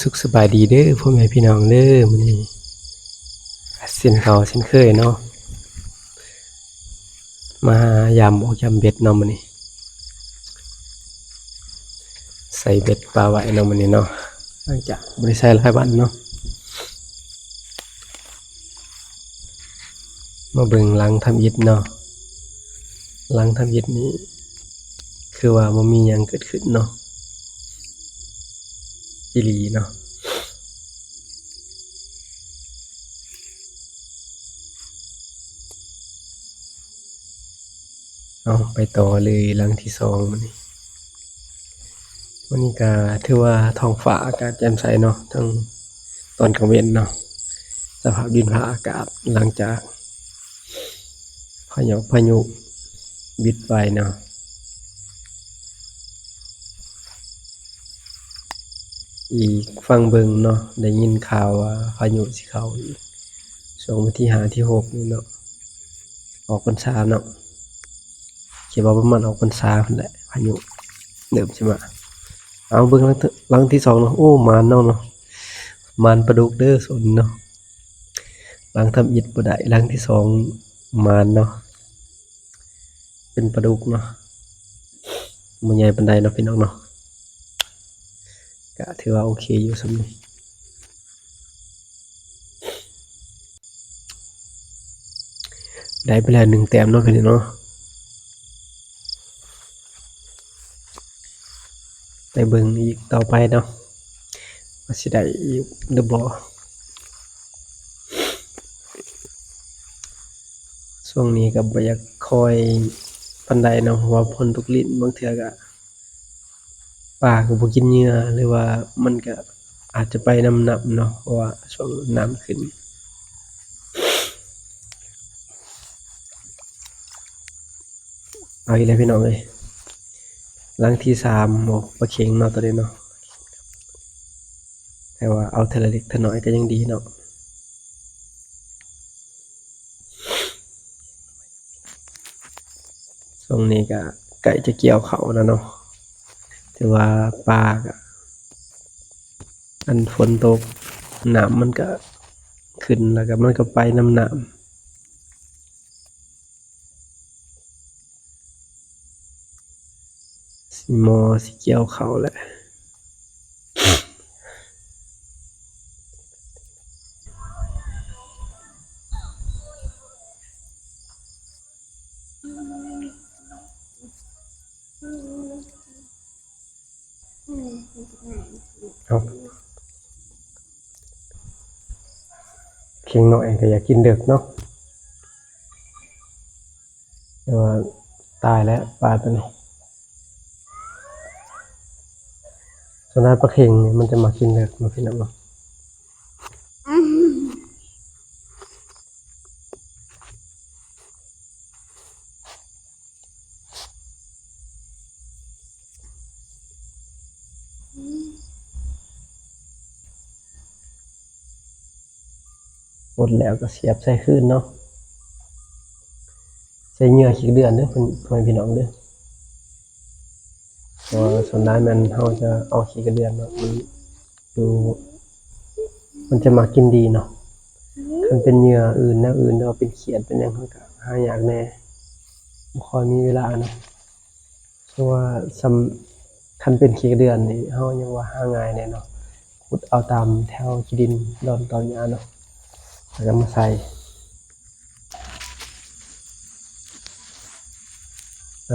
สุขสบายดีเด้อพ่อแม่พี่น้องเด้อมื้อนี้เช่นเก่าเช่นเคยเนาะมายามออกยามเบ็ดเนาะมื้อนี้ใส่เบ็ดปลาไว้เนาะมื้อนี้เนาะหลังจากบ่ได้ใช้หลายวันเนาะมาเบิ่งหลังทำอิฐเนาะหลังทำอิฐนี้คือว่าบ่มีหยังเกิดขึ้นเนาะอีหลีเนาะเอาไปต่อเลยหลังที่2มื้อนี้วันนี้ก็ถือว่าท้องฟ้าอากาศแจ่มใสเนาะทั้งตอนกลางเว้นเนาะสภาพดินฟ้าอากาศหลังจากพายุบิดไปเนาะ อีกฟังเบิ่งเนาะได้ยินข่าวว่าพายุสิเข้าอีกช่วงวันที่5ที่6นี่เนาะออกพรรษาเนาะคิดว่าประมาณออกพรรษาพุ่นแหละพายุเริ่มสิมาเอาเบิ่งหลังที่2เนาะโอ้หมานเนาะหมานปลาดุกเด้อสนเนาะหลังทำอิฐบ่ได้หลังที่2หมานเนาะเป็นปลาดุกเนาะบ่ใหญ่ปานใดเนาะพี่น้องเนาะก็ถือว่าโอเคอยู่ส่ำนี้ได้ไปแล้ว1แต้มเนาะพี่น้องเนาะไปเบิ่งอีกต่อไปเนาะว่าสิได้อีกหรือบ่ช่วงนี้ก็บ่อยากคอยปานใดเนาะเพราะว่าฝนตกลิ้นบางเทื่อก็ปลาก็บ่กินเหยื่อหรือว่ามันก็อาจจะไปนำน้ำเนาะเพราะว่าช่วงน้ำขึ้นเอาอีกแล้วพี่น้องเอ้ยหลังที่3โอ้ปลาเข็งเนาะตัวนี้เนาะแต่ว่าเอาเทื่อละเล็กเทื่อน้อยก็ยังดีเนาะช่วงนี้ก็ใกล้จะเกี่ยวข้าวแล้วเนาะถือว่าปลาก็อันฝนตกน้ำมันก็ขึ้นแล้วก็มันก็ไปนำน้ำสิเกี่ยวข้าวแหละเอาเข็งน้อยก็อยากกินเด็กเนาะแต่ว่าตายแล้วปลาตัวนี้ส่วนใหญ่ปลาเข็งนี่มันจะมากินเด็กเนาะพี่น้องเนาะหมดแล้วก็เสียบใส่คืนเนาะใส่เหยื่อขี้เดือนเด้อเพิ่นพ่อแม่พี่น้องเด้อเพราะว่าส่วนใหญ่มันเฮาจะเอาขี้กระเดือนเนาะมันอยู่มันจะมากินดีเนาะคันเป็นเหยื่ออื่นแนวอื่นหรือว่าเป็นเขียดเป็นหยังมันก็หายากแหน่บ่ค่อยมีเวลาเนาะเพราะว่าคันเป็นขี้กระเดือนนี่เฮายังว่าหาง่ายแหน่เนาะขุดเอาตามแถวขี้ดินดอนตอนหญ้าเนาะแล้วก็มาใส่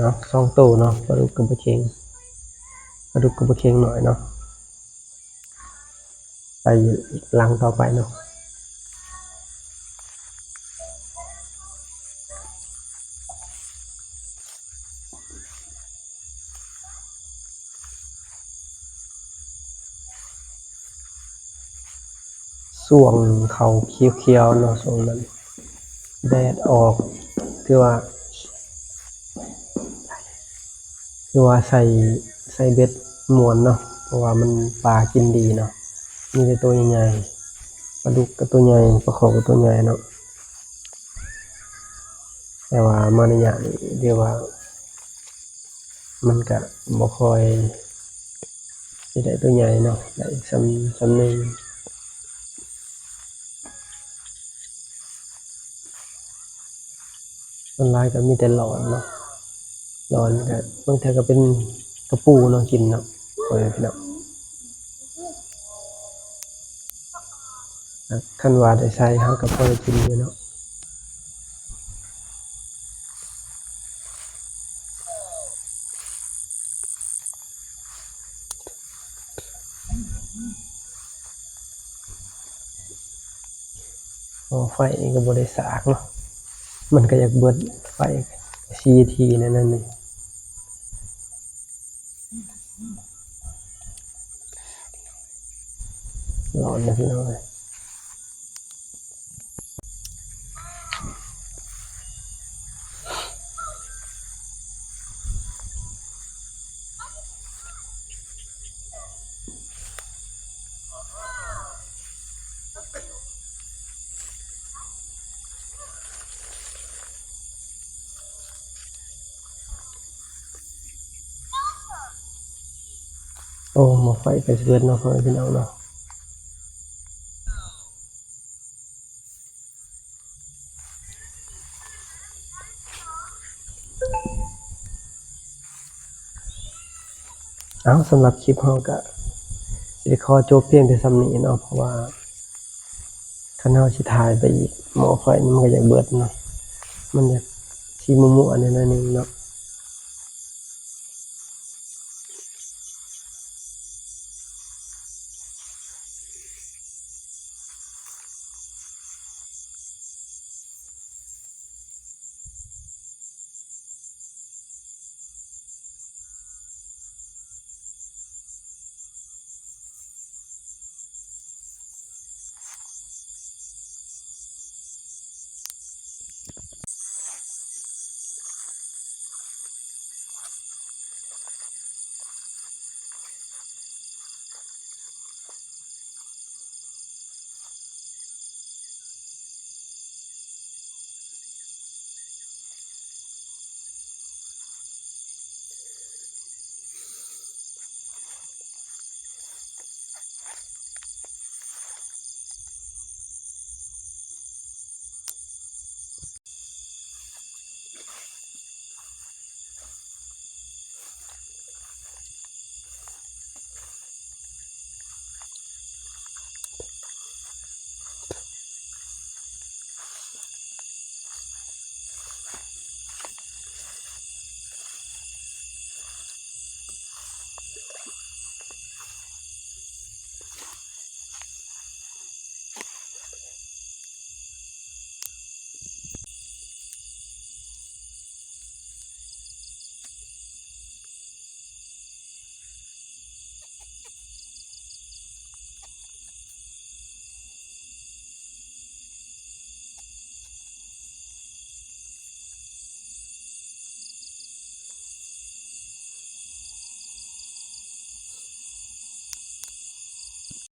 เนาะ2ตู้เนาะปลาดุกกับปลาเค็งหน่อยเนาะไปอีกลังต่อไปเนาะช่วงเขาเขียวๆเนาะช่วงนั้นแดดออกถือว่าใส่เบ็ดม่วนเนาะเพราะว่ามันปลากินดีเนาะมีแต่ตัวใหญ่ๆปลาดุกก็ตัวใหญ่ปลาขอก็ตัวใหญ่เนาะแต่ว่ามาระยะนี้เรียกว่ามันก็บ่ค่อย สิได้ตัวใหญ่เนาะได้สำนึงส่วนหลายก็มีแต่หลอนเนาะหลอนก็บางเทื่อก็เป็นกระปูเนาะกินเนาะพ่อแม่พี่น้องคันว่าได้ใช้เฮาก็พอได้กินอยู่เนาะไฟนี่ก็บ่ได้สากเนาะมันก็อยากเบิดไฟ4นาทีนั่นนึงร้อนนะพี่น้องเอ้ยโอ้หม้อไฟก็สิเบิดเนาะพ่อแม่พี่น้องเนาะสำหรับคลิปเฮาก็สิได้ขอจบเพียงแต่ส่ำนี้เนาะเพราะว่าคันเฮาสิถ่ายไปอีกหม้อไฟนี่มันก็อยากเบิดเนาะมันอยากสิมั่วๆแหน่หน่อยหนึ่งเนาะ